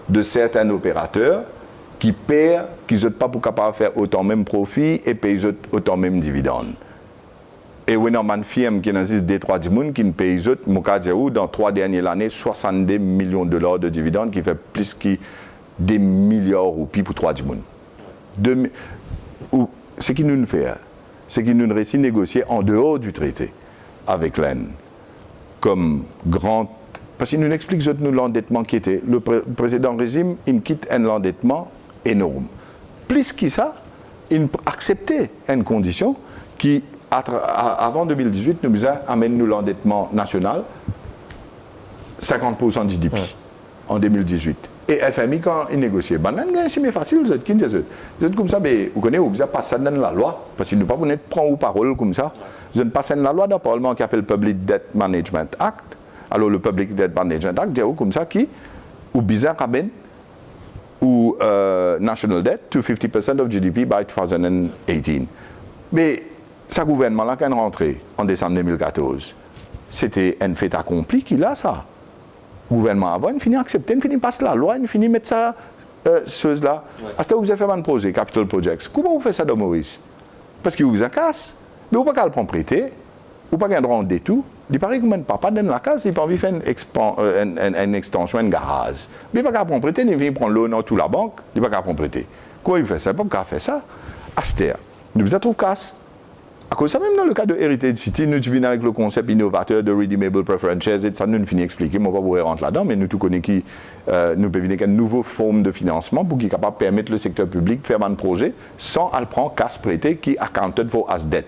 de certains opérateurs qui perdent, qui ne sont pas pour capable de faire autant même profit et payer autant même dividendes. Et oui, on a une firme qui existe des 3 monde qui ne paye autres, mon cas dans 3 dernières années, 70 millions de dollars de dividendes qui fait plus que des milliards de roupies pour 3 monde. Ce qui nous fait, c'est qu'il nous réussit à négocier en dehors du traité avec l'Inde. Comme grand. Parce qu'il nous explique nous l'endettement qui était. Le précédent régime, il quitte un endettement énorme. Plus que ça, il acceptait une condition qui. Avant 2018, nous amène l'endettement national 50% de GDP en 2018. Et FMI, quand il négocie, c'est facile, vous êtes comme ça, mais vous connaissez, vous passez ça dans la loi, parce qu'il ne peut pas prendre parole comme ça. Vous êtes passé dans la loi d'un parlement qui s'appelle Public Debt Management Act. Alors le Public Debt Management Act, dit comme ça, qui, ou bizarre, ou national debt to 50% of GDP by 2018. Mais ce gouvernement-là, quand il est rentré en décembre 2014, c'était un fait accompli qu'il a ça. Le gouvernement avant, il finit accepter, il finit passer la loi, il finit mettre ça, chose-là. À ce que vous avez fait un projet, Capital Projects, comment vous faites ça dans Maurice? Parce qu'il vous en casse. Mais vous ne pouvez pas le prendre prêter, vous ne pouvez pas le rendre des tout, Il paraît que mon papa dans la case, il n'a pas envie de faire une extension, un garage. Mais il n'a pas qu'à prêter, il vient prendre l'eau dans toute la banque, il n'a pas qu'à prêter. Quoi il fait ça? Il n'a pas qu'à faire ça. Aster, nous avons trouvé casse. À cause de ça, même dans le cas de Heritage City, nous venons avec le concept innovateur de Redeemable Preference Shares, et ça nous finit d'expliquer, moi, je ne vais pas rentrer là-dedans, mais nous tous connaissons qui nous peut venir une nouvelle forme de financement pour qu'il soit capable de permettre le secteur public de faire un projet sans aller prendre casse prêtée qui est accounted for as debt.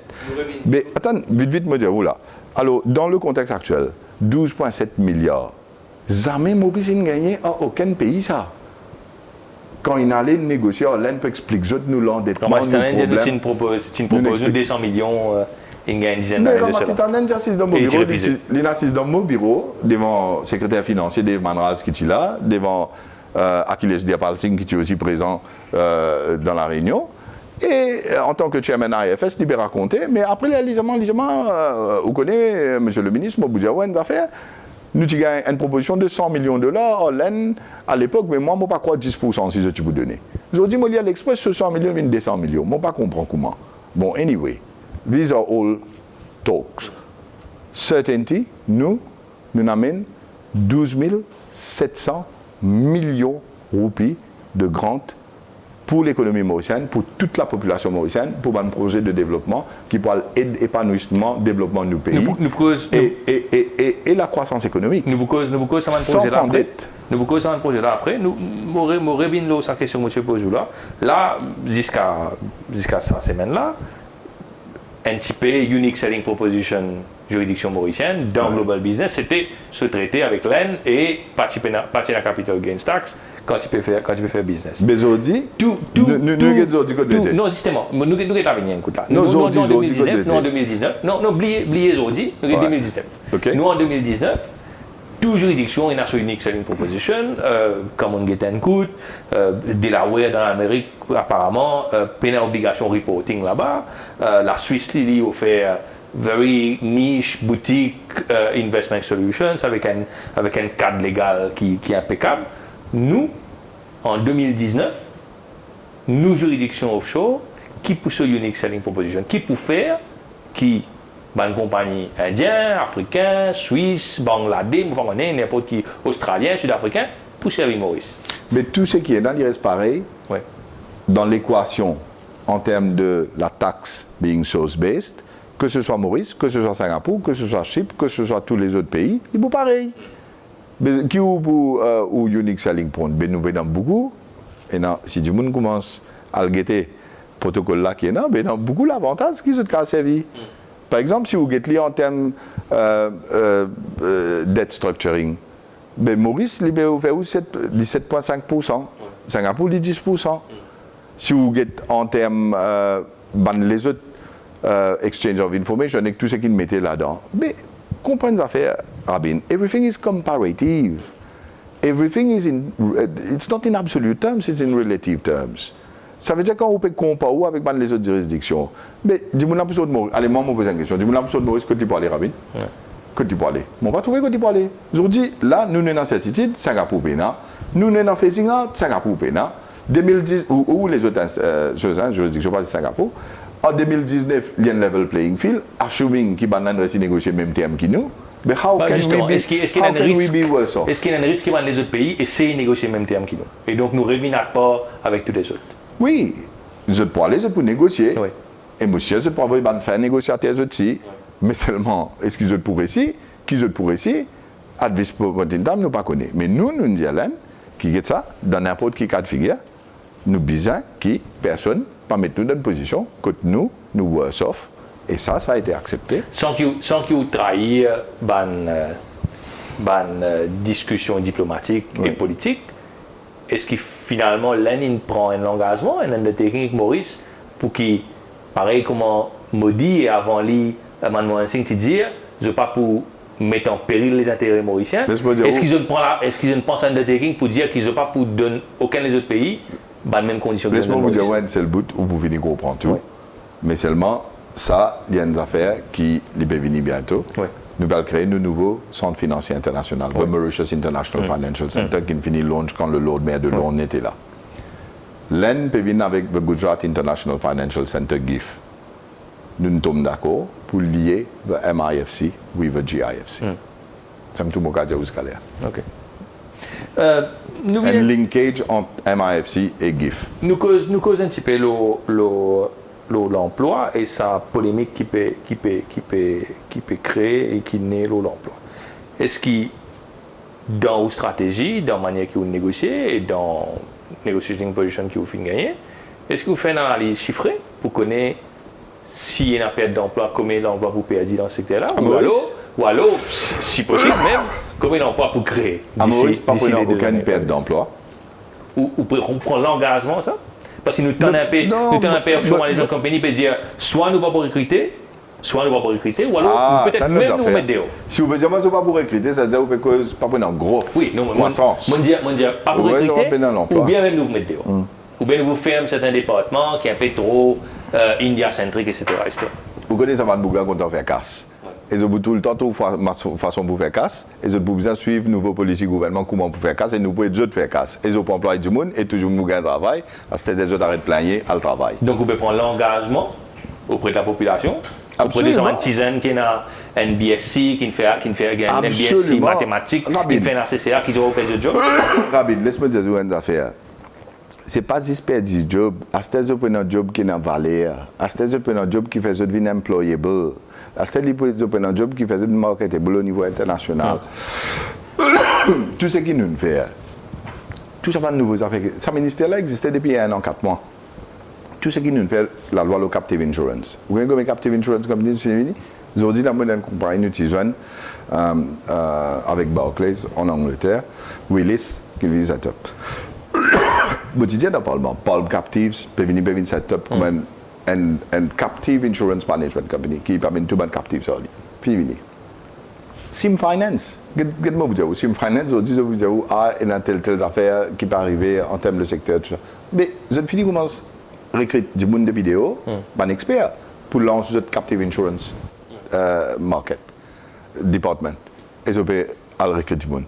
Mais attends, vite, me dire, là. Alors, dans le contexte actuel, 12,7 milliards, jamais Maurice n'a gagné à aucun pays, ça. Quand il allait négocier, l'Inde peut expliquer nous l'endettement, nos problèmes. Tu proposes 200 millions, il gagne une dizaine d'années de cela. Mais si tu assistes dans mon bureau, devant le secrétaire financier Dave Manraz qui est là, devant Achilles Diapal-Singh qui est aussi présent dans la réunion, et en tant que chairman IFS, il peut raconter, mais après l'élisement, vous connaissez, monsieur le ministre, vous dire, ouais, une affaire. Nous avons une proposition de 100 millions de dollars à l'époque, mais moi, je ne peux pas croire 10% si je te vous donner. Aujourd'hui, moi, à l'Express, ce 100 millions, il 200 millions. Je ne peux pas comprendre comment. Bon, anyway, these are all talks. Certainty, nous amènons 12 700 millions de roupies de grant pour l'économie mauricienne, pour toute la population mauricienne, pour un projet de développement qui pourra aider l'épanouissement, le développement de nos pays et la croissance économique. Nous beaucoup ça un projet là après. Nous beaucoup ça un projet là après. Nous revient là sa question monsieur Pozou là jusqu'à cette semaine là NTP Unique Selling Proposition juridiction mauricienne dans Global Business, c'était se traiter avec l'Aisne et participer à la Capital Gains Tax quand tu peux faire business. Mais aujourd'hui, non, justement, nous avons venir écoute là. Nous en 2019, non, oubliez aujourd'hui, nous en 2019. Nous en 2019, toute juridiction, une unique selling proposition, comme on get and coûte, Delaware dans l'Amérique, apparemment, peine obligation reporting là-bas, la Suisse, Lily, a fait very niche boutique investment solutions avec un cadre légal qui est impeccable. Nous, en 2019, nous, juridiction offshore, qui pour ce unique selling proposition, qui pour faire, qui, une compagnie indienne, africaine, suisse, bangladais, n'importe qui, australien, sud-africain, pour servir Maurice. Mais tout ce qui est dans, il reste pareil. Ouais. Dans l'équation, en termes de la taxe being source-based, que ce soit Maurice, que ce soit Singapour, que ce soit Chypre, que ce soit tous les autres pays, ils sont pareils. Mais qui ou unique selling point, ben nous venons beaucoup. Et non, si du monde commence à le guetter, protocole là qui est là, ben non, beaucoup l'avantage qui se a servi. Par exemple, si vous guettez en termes debt structuring, ben Maurice, il peut faire 17,5%, Singapour, 10%. Si vous guettez en termes les autres exchange of information et tout ce qu'ils mettaient là-dedans, mais comprenez les affaires, Rabin, everything is comparative. Everything is it's not in absolute terms, it's in relative terms. Ça veut dire qu'on peut comparer avec les autres juridictions. Mais dis-moi là pour ça de Maurice. Allez, moi, je pose une question. Dis-moi là pour ça de Maurice, que tu peux aller, Rabin? Que tu peux aller? Moi, pas trouver que tu peux aller. Aujourd'hui, là, nous sommes dans certitude, Singapour Péna. Nous sommes dans facing là, Singapour Péna. 2010, ou les autres juridictions, pas de Singapour. En 2019, il y a un level playing field, assuming qu'ils vont négocier le même terme que nous. Mais how can we be worse off? Est-ce qu'il y a un risque que les autres pays essaient de négocier le même terme que nous? Et donc nous ne revenons pas avec tous les autres. Oui, je peux aller, je peux négocier. Oui. Et monsieur, je peux faire négocier les autres aussi. Mais seulement, est-ce qu'ils pourraient ici? Qu'ils pourraient ici? Advice pour nous ne pas connaître. Mais nous disons, qui est ça, dans n'importe quel cas de figure, nous disons que personne pas mettre nous dans une position que nous worse off. Et ça a été accepté. Sans qu'il trahisse discussion diplomatique et politique, est-ce que finalement Lénine prend un engagement, un undertaking avec Maurice pour qu'il, pareil comme Modi et avant lui, Manmohan Singh, te dire, je ne veux pas pour mettre en péril les intérêts mauriciens. Est-ce qu'ils ne pensent à un undertaking pour dire qu'ils ne veulent pas pour donner aucun des autres pays dans les mêmes conditions que Laisse-moi vous dire, ouais, c'est le but où vous venez comprendre tout. Oui. Mais seulement, ça, il y a une affaire qui va venir bientôt. Oui. Nous allons créer un nouveau centre financier international, le Mauritius International Financial Center, qui finit launch quand le Lord Mayor de Londres était là. L'Aisne peut venir avec le Gujarat International Financial Center, GIF. nous tombons d'accord pour lier le MIFC avec le GIFC. C'est tout mon cas de Ouskalia. Ok. Un linkage entre MIFC et GIF. Nous causons un petit peu l'emploi et sa polémique qui peut créer et qui naît l'emploi. Est-ce que dans vos stratégies, dans la manière que vous négociez et dans la negotiating position que vous faites gagner, est-ce que vous faites une analyse chiffrée pour connaître s'il y a une perte d'emploi, combien d'emplois vous perdez dans ce secteur-là, ou alors, si possible même, combien d'emplois vous créez? À Maurice, pas pour aucune perte d'emploi. Ou on prend l'engagement, ça? Parce que nous tenons un peu, offshore management company peut dire, soit nous ne pouvons pas recruter, ou alors peut-être même nous mettre dehors. Si vous ne pouvez pas pour recruter, ça veut dire que vous ne pouvez pas prendre gros croissance. Je dis pas pour recruter, ou bien même nous mettre dehors. Ou bien nous fermer certains départements qui sont un peu trop India-centriques, etc. Vous connaissez Van Bouga quand on fait casse. Et ils ont tout le temps trouvé façon pour faire casse. Ils ont besoin de suivre nouveaux policiers gouvernement comment pour faire casse et nous pouvons faire casse. Ils ont employé du monde et toujours nous gagnons travail. C'était des autres arrêts de plaigner à le travail. Donc vous pouvez prendre l'engagement auprès de la population. Auprès des artisans qui ont un BSc, qui fait un BSc mathématiques, qui fait un CCA, qui ont fait de job. Rabin, laisse-moi dire une affaire. Ce n'est pas juste perdre du job. À ce stade, un job qui n'a pas valeur. À ce stade, un job qui fait de vie employable. À ce stade, un job qui fait de marketable au niveau international. Tout ce qui nous fait, tout ça va de nouveaux affaires. Ce ministère-là existait depuis 1 an, 4 mois. Tout ce qui nous fait, la loi, le Captive Insurance. Vous voyez comme Captive Insurance Company, ils ont dit la moderne compagnie utilisant avec Barclays en Angleterre, Willis, qui vit cette top. Quotidien dans le Parlement, Palm Captives, peut venir cette top comme un Captive Insurance Management Company qui permet tout le monde captive sur lui. Puis venir. Sim Finance, qu'est-ce que vous Sim Finance, vous dites, il y a telle affaire qui peut arriver en termes de secteur, tout ça. Mais je finis commence à recruter du monde de vidéo, un expert, pour lancer le Captive Insurance Market Department. Et je peux aller recruter du monde.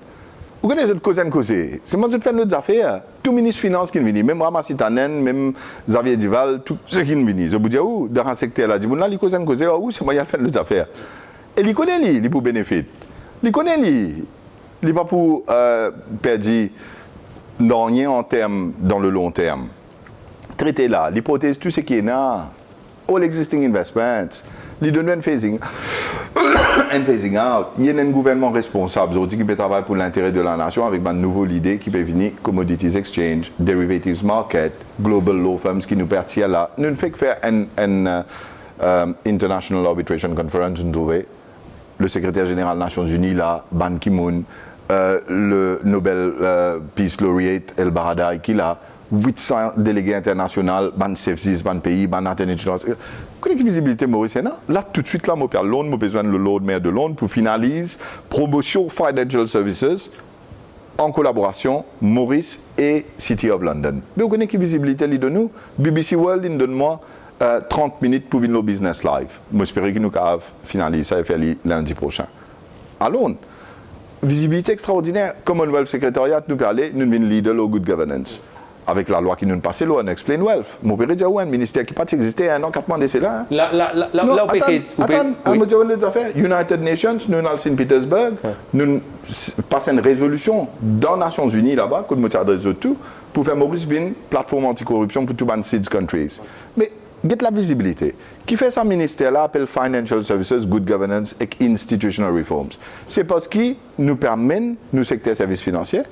Vous connaissez cette cause. C'est moi qui fais nos affaires. Tout ministre des Finances qui vient, même Ramassi Tanen, même Xavier Duval, tout ce qui vient. Je vous dis, dans un secteur là, il cause, c'est moi qui fais nos affaires. Et il connaît, il pour bénéfice. Il connaît, il n'est pas pour perdre rien en termes, dans le long terme. Traiter là, l'hypothèse, tout ce qui est là, all existing investments, les donner un phasing out. Il y a un gouvernement responsable qui peut travailler pour l'intérêt de la nation avec une nouvelle idée qui peut venir Commodities Exchange, Derivatives Market, Global Law Firms qui nous permettent là. Nous ne faisons que faire une International Arbitration Conference, le secrétaire général des Nations Unies là, Ban Ki-moon, le Nobel Peace Laureate El Baradei qui là, 800 délégués internationaux, ban CF6, ban pays, ban international. Vous connaissez la visibilité mauricienne? Là, tout de suite, là, je perds Londres, je besoin de Lord Mayor de Londres pour finaliser promotion Financial Services en collaboration Maurice et City of London. Mais vous connaissez la visibilité de nous? BBC World, il donne-moi 30 minutes pour venir au Business Live. J'espère que nous allons finaliser ça et faire lundi prochain. À Londres. Visibilité extraordinaire. Commonwealth Secretariat nous parler, nous sommes leader au Good Governance. Avec la loi qui nous passe, on Explain Wealth. Mon père dit, un ministère qui n'a pas existé 1 an, 4 mois de cela. United Nations, nous à Saint-Pétersbourg, nous passons une résolution dans les Nations Unies là-bas, que nous adressons tout, pour faire Maurice une plateforme anticorruption pour tout les 6 countries. Mais, get la visibilité. Qui fait ça ministère-là appelle Financial Services, Good Governance et Institutional Reforms. C'est parce qu'il nous permet, nous secteur services financiers,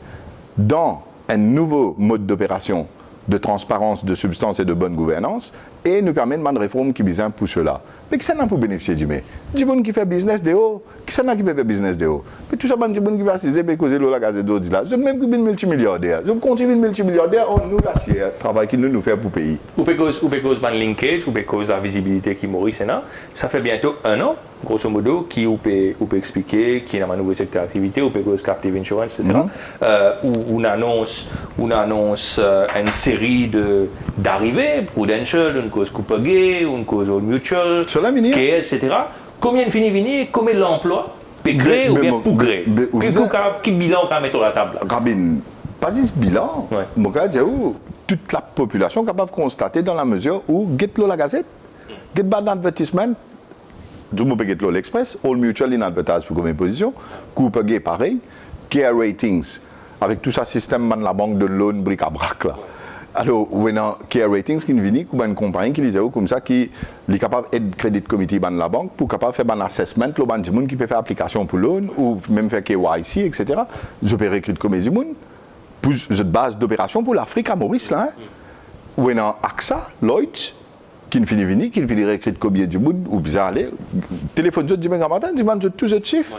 dans un nouveau mode d'opération de transparence, de substance et de bonne gouvernance et nous permet de faire une réforme qui vise pour cela. Mais qui ça n'a pas bénéficié du mais? Du monde qui fait business de haut, qui ça n'a qui fait business de haut? Mais tout ça, du monde qui va assiser et causer la gazette d'eau là. Je même qui multimilliardaire. Je continue multimilliardaire, on nous lâche le travail qu'il nous fait pour le pays. Ou because de linkage, ou because de la visibilité qui Maurice a, ça fait bientôt 1 an, grosso modo, qui ou peut expliquer qui est dans un nouveau secteur d'activité, ou because Captive Insurance, etc. Où on annonce une série d'arrivées, Prudential, une cause Coupagay, une cause Old Mutual, KL, etc. Combien de finit venir, combien de l'emploi peut créer ou bien pour créer? Quel bilan on mettre sur la table? Rabin, pas ce bilan. Je dis toute la population est capable de constater dans la mesure où get la gazette. Get bad advertisement. Du moins, peut-être l'Express, All Mutual in advertise pour combien de positions. Cooper Gay, pareil. Care Ratings, avec tout ça système de la banque de loan bric-à-brac là. Alors, on a Care Ratings qui vient comme une compagnie qui disait comme ça qui est capable d'aider Credit Committee de la banque pour capable faire un assessment, le banque du monde qui peut faire application pour loan ou même faire KYC, etc. Je peux recruter comme du monde pour cette base d'opération pour l'Afrique à Maurice là. On a AXA, Lloyds, qui finit venir, qui finit recruter combien du monde ou bizarre aller. Téléphone de demain matin, demande tous ces chiffres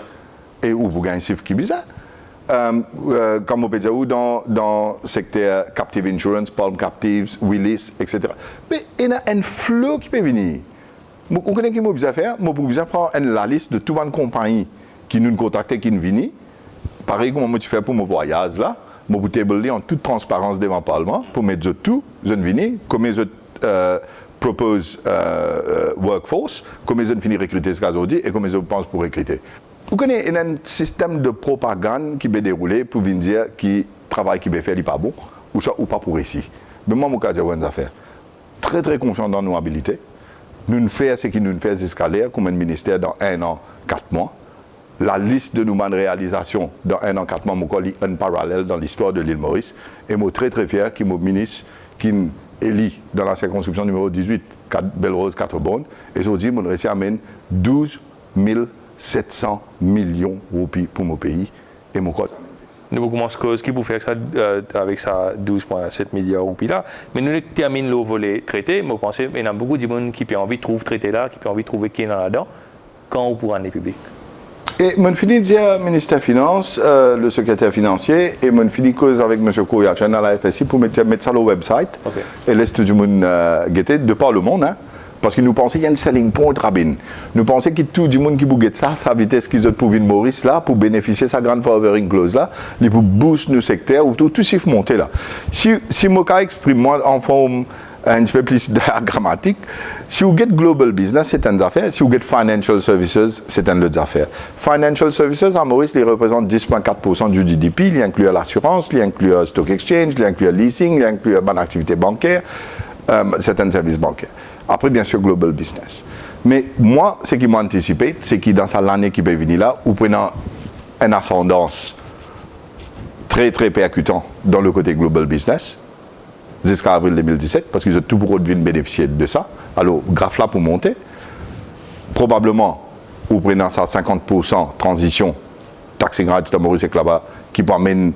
et ou vous gagnez un chiffre qui est bizarre. Comme on peut dire, dans le secteur Captive Insurance, Palm Captives, Willis, etc. Mais il y a un flot qui peut venir. On connaît qui m'a besoin faire, moi pour besoin prendre la liste de toutes les compagnies qui nous contactent, qui nous viennent. Pareil comme moi tu fais pour mon voyage là, moi pour tabler en toute transparence devant le Parlement, pour mettre tout, je viens, comme je propose workforce, comme je finis recruter ce cas aujourd'hui et comme je pense pour recruter. Vous connaissez un système de propagande qui peut dérouler pour venir dire que le travail qui peut faire n'est pas bon ou pas pour ici. Mais moi, je dis une affaire. Très très confiant dans nos habilités. Nous faisons ce qui nous fait escalader comme un ministère dans 1 an, 4 mois. La liste de nos réalisations dans 1 an, 4 mois, je un parallèle dans l'histoire de l'île Maurice. Et je suis très très fier que mon ministre qui est élu dans la circonscription numéro 18, Belle-Rose, 4 Bonnes, et aujourd'hui, je réussi à amener 12 700 millions de roupies pour mon pays et mon côté. Nous commençons cause qui pour faire ça avec ça 12,7 milliards de roupies là, mais nous terminons le volet traité. Moi, je pense qu'il y a beaucoup de gens qui ont envie de trouver traité là, qui ont envie de trouver qui est là-dedans, quand on pourra en public. Et je finis de dire au ministère des Finances, le secrétaire financier, et je finis cause avec M. Kouyachan à la FSI pour mettre ça sur le website. Okay. Et laisse tout le monde guetter, de par le monde. Hein. Parce que nous pensons qu'il y a un selling point rabin. Nous pensons que tout le monde qui bouge ça, sa vitesse qu'ils ont pour venir Maurice là, pour bénéficier de sa grande favoring clause là, pour booster nos secteurs, ou tout chiffre monter là. Si moi exprime moi en forme un petit peu plus grammatique, si vous get global business, c'est une affaire. Si vous get financial services, c'est une autre affaire. Financial services à Maurice, ils représentent 10,4% du GDP. Il inclut l'assurance, il inclut stock exchange, il inclut le leasing, il inclut bonne activité bancaire, certains services bancaires. Après, bien sûr, global business. Mais moi, ce qui m'a anticipé, c'est que dans l'année qui peut venir là, vous prenez une ascendance très, très percutant dans le côté global business, jusqu'à avril 2017, parce qu'ils ont tout pour bénéficier de ça. Alors, graphe là pour monter. Probablement, vous prenez ça 50% transition, taxe gratuite à Maurice et là-bas, qui peut amener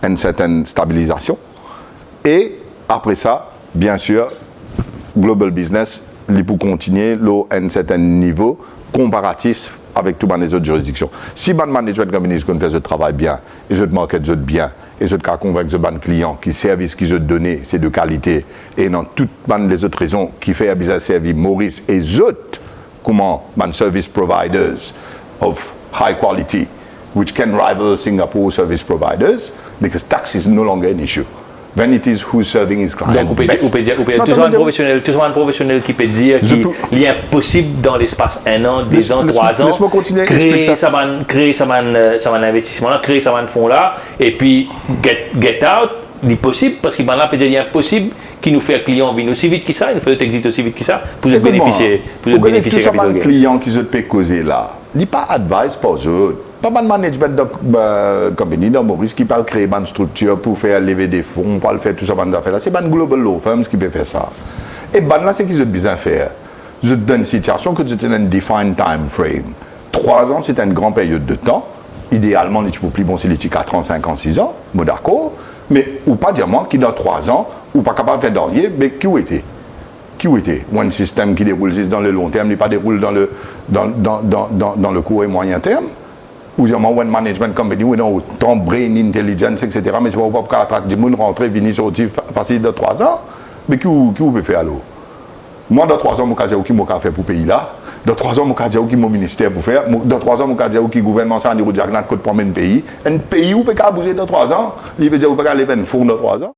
une certaine stabilisation. Et après ça, bien sûr, global business, il peut continuer à un certain niveau comparatif avec toutes les autres juridictions. Si le management company fait ce travail bien, et je market bien, et je convainc les clients que les services qu'ils ont donnés, c'est de qualité, et dans toutes les autres raisons qui font bien servir Maurice et les autres, comment les service providers of high quality, which can rival Singapore service providers, because tax is no longer an issue. When it is who's serving his client. Donc, vous pouvez dire, toujours un professionnel qui peut dire qu'il est impossible dans l'espace 1 an, 2 ans, 3 ans, laisse-moi continuer, créer ça investissement là, créer ça fonds là, et puis get out, il est possible, parce qu'il là, peut dire il est impossible qui nous fait un client venir aussi vite que ça, il nous fait exit aussi vite que ça, pour bénéficier de capital gains. Client qui se peut causer là, il n'est pas advice pour eux. Pas de management de compagnie dans Maurice qui peut créer une structure pour faire lever des fonds, pour faire tout ça, c'est une global law firms qui peut faire ça. Et là, c'est qu'ils ont besoin de faire. Je donne une situation que c'est un defined time frame. 3 ans, c'est une grande période de temps. Idéalement, tu peux plus bon, c'est 4 ans, 5 ans, 6 ans, moi d'accord. Mais ou pas dire moi qui dans 3 ans, ou pas capable de faire dernier, mais qui était? Qui était? Un système qui déroule dans le long terme, n'est pas déroule dans le court et moyen terme. Ou bien un management company où on a autant brain intelligence, etc. Mais je ne vois pas attraquer du monde rentrer, venir sortir facile de 3 ans. Mais qui peut faire alors? Moi, dans 3 ans, je vais dire qui m'a fait pour le pays là. Dans 3 ans, je vais dire qui mon ministère pour faire. Dans 3 ans, je vais dire qui le gouvernement s'en est pour le pays. Un pays où peut pas bouger dans 3 ans, il veut dire qu'il peut pas aller vers un fond dans 3 ans.